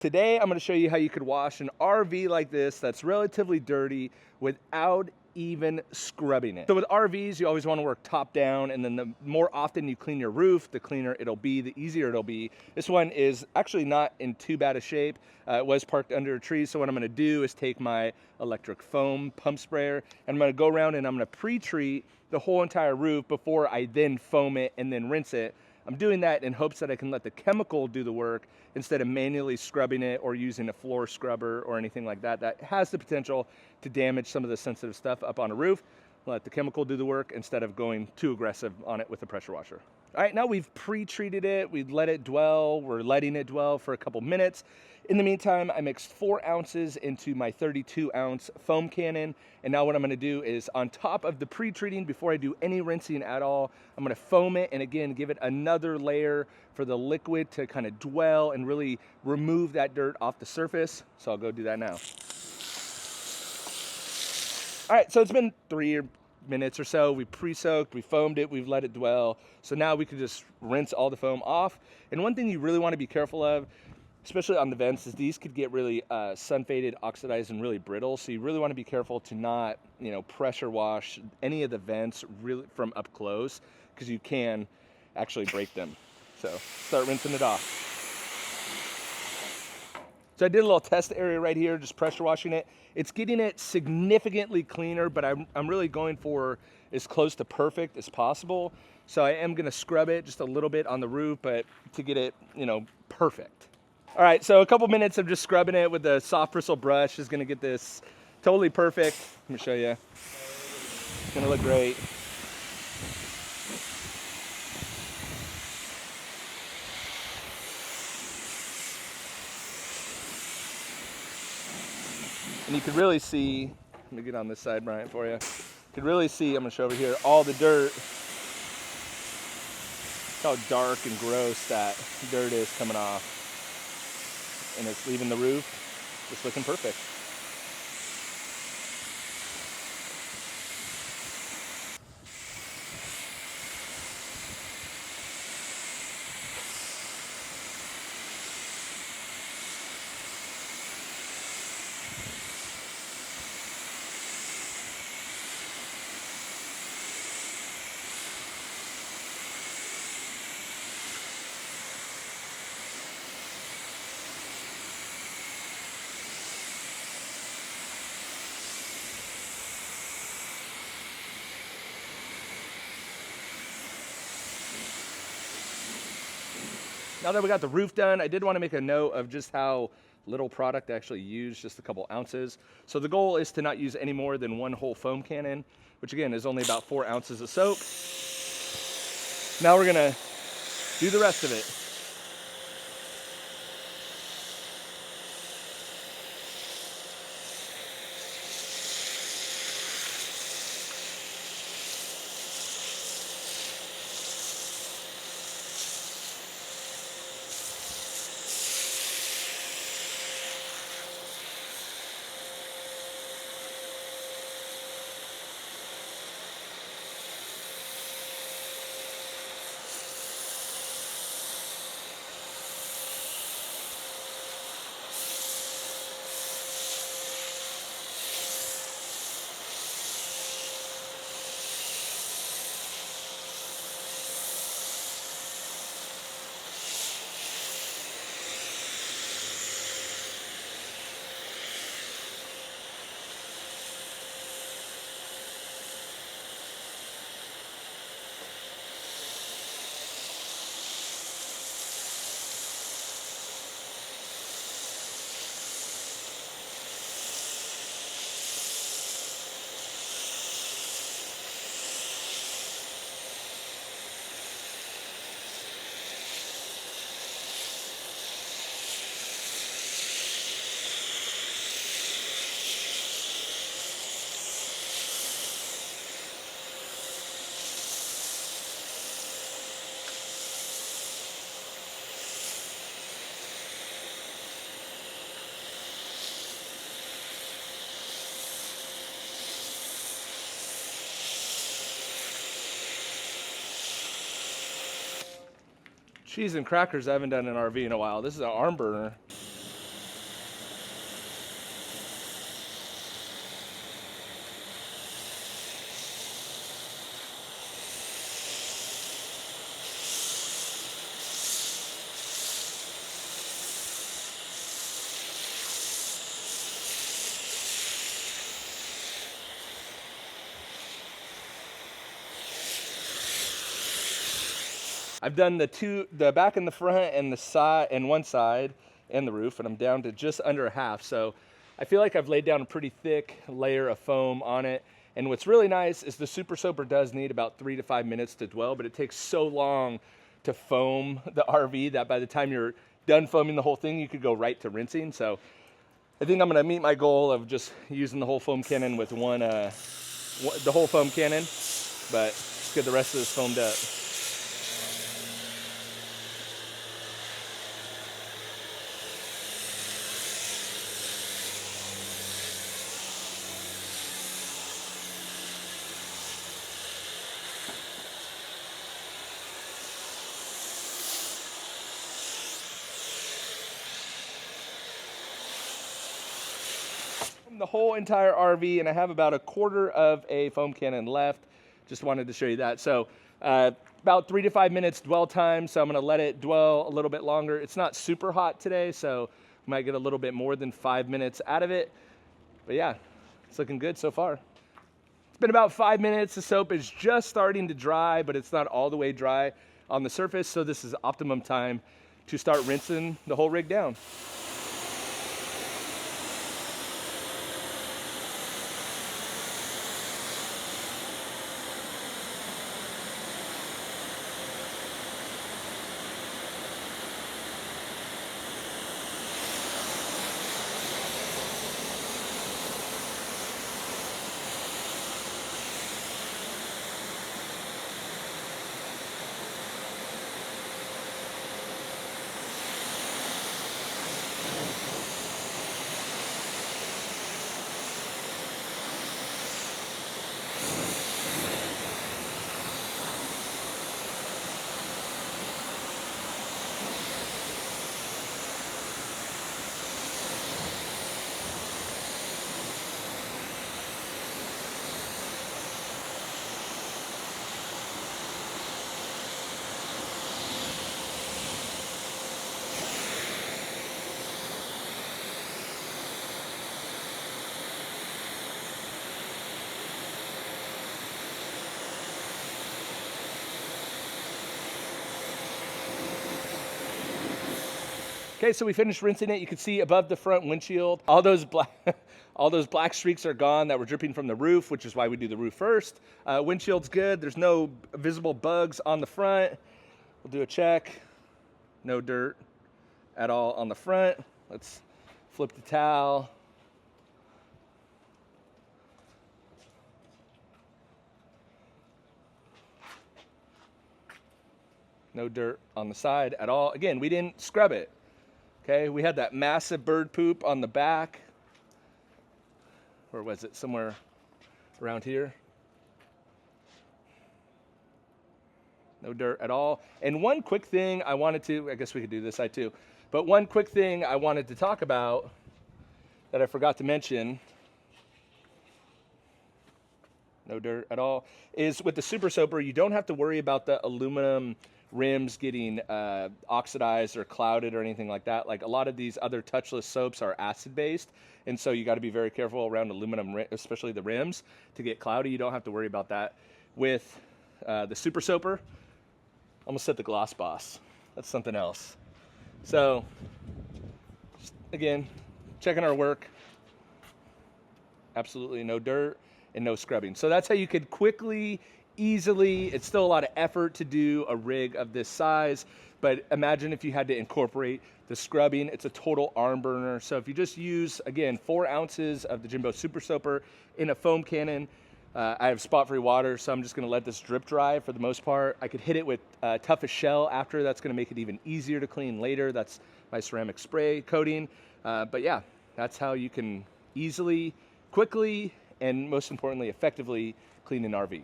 Today, I'm going to show you how you could wash an RV like this that's relatively dirty without even scrubbing it. So with RVs, you always want to work top down, and then the more often you clean your roof, the cleaner it'll be, the easier it'll be. This one is actually not in too bad a shape. It was parked under a tree, so what I'm going to do is take my electric foam pump sprayer, and I'm going to go around and I'm going to pre-treat the whole entire roof before I then foam it and then rinse it. I'm doing that in hopes that I can let the chemical do the work instead of manually scrubbing it or using a floor scrubber or anything like that. That has the potential to damage some of the sensitive stuff up on a roof. Let the chemical do the work instead of going too aggressive on it with a pressure washer. All right, now we've pre-treated it, we've let it dwell, we're letting it dwell for a couple minutes. In the meantime, I mixed 4 ounces into my 32-ounce foam cannon, and now what I'm gonna do is on top of the pre-treating, before I do any rinsing at all, I'm gonna foam it and again, give it another layer for the liquid to kind of dwell and really remove that dirt off the surface. So I'll go do that now. All right, so it's been 3 minutes or so. We pre-soaked, we foamed it, we've let it dwell. So now we can just rinse all the foam off. And one thing you really want to be careful of, especially on the vents, is these could get really sun faded, oxidized, and really brittle. So you really want to be careful to not, pressure wash any of the vents really from up close, because you can actually break them. So start rinsing it off. So I did a little test area right here, just pressure washing it. It's getting it significantly cleaner, but I'm really going for as close to perfect as possible. So I am gonna scrub it just a little bit on the roof, but to get it, perfect. All right, so a couple minutes of just scrubbing it with the soft bristle brush is gonna get this totally perfect. Let me show you. It's gonna look great. And you can really see, let me get on this side, Brian, for you. You can really see, I'm gonna show over here, all the dirt. Look how dark and gross that dirt is coming off. And it's leaving the roof just looking perfect. Now that we got the roof done, I did want to make a note of just how little product I actually used, just a couple ounces. So the goal is to not use any more than 1 whole foam cannon, which again is only about 4 ounces of soap. Now we're gonna do the rest of it. Cheese and crackers, I haven't done an RV in a while. This is an arm burner. I've done the back and the front and the side and one side and the roof, and I'm down to just under a half. So I feel like I've laid down a pretty thick layer of foam on it. And what's really nice is the Super Soaper does need about 3 to 5 minutes to dwell, but it takes so long to foam the RV that by the time you're done foaming the whole thing, you could go right to rinsing. So I think I'm gonna meet my goal of just using the whole foam cannon with the whole foam cannon, but let's get the rest of this foamed up. The whole entire RV, and I have about 1/4 of a foam cannon left. Just wanted to show you that. So about 3 to 5 minutes dwell time, so I'm gonna let it dwell a little bit longer. It's not super hot today, so I might get a little bit more than 5 minutes out of it. But yeah, it's looking good so far. It's been about 5 minutes. The soap is just starting to dry, but it's not all the way dry on the surface, so this is optimum time to start rinsing the whole rig down. Okay, so we finished rinsing it. You can see above the front windshield, all those black streaks are gone that were dripping from the roof, which is why we do the roof first. Windshield's good. There's no visible bugs on the front. We'll do a check. No dirt at all on the front. Let's flip the towel. No dirt on the side at all. Again, we didn't scrub it. Okay, we had that massive bird poop on the back. Where was it? Somewhere around here. No dirt at all. And one quick thing I wanted to, I guess we could do this side too, but one quick thing I wanted to talk about that I forgot to mention, no dirt at all, is with the Super Soaper, you don't have to worry about the aluminum rims getting oxidized or clouded or anything like that. Like a lot of these other touchless soaps are acid based, and so you got to be very careful around aluminum, especially the rims, to get cloudy. You don't have to worry about that with the Super Soaper. Almost said the Gloss Boss. That's something else. So just, again, checking our work. Absolutely no dirt and no scrubbing. So that's how you could quickly, easily, it's still a lot of effort to do a rig of this size, but imagine if you had to incorporate the scrubbing. It's a total arm burner. So if you just use, again, 4 ounces of the JIMBO Super Soaper in a foam cannon, I have spot-free water, so I'm just gonna let this drip dry for the most part. I could hit it with toughest shell after. That's gonna make it even easier to clean later. That's my ceramic spray coating. But yeah, that's how you can easily, quickly, and most importantly, effectively clean an RV.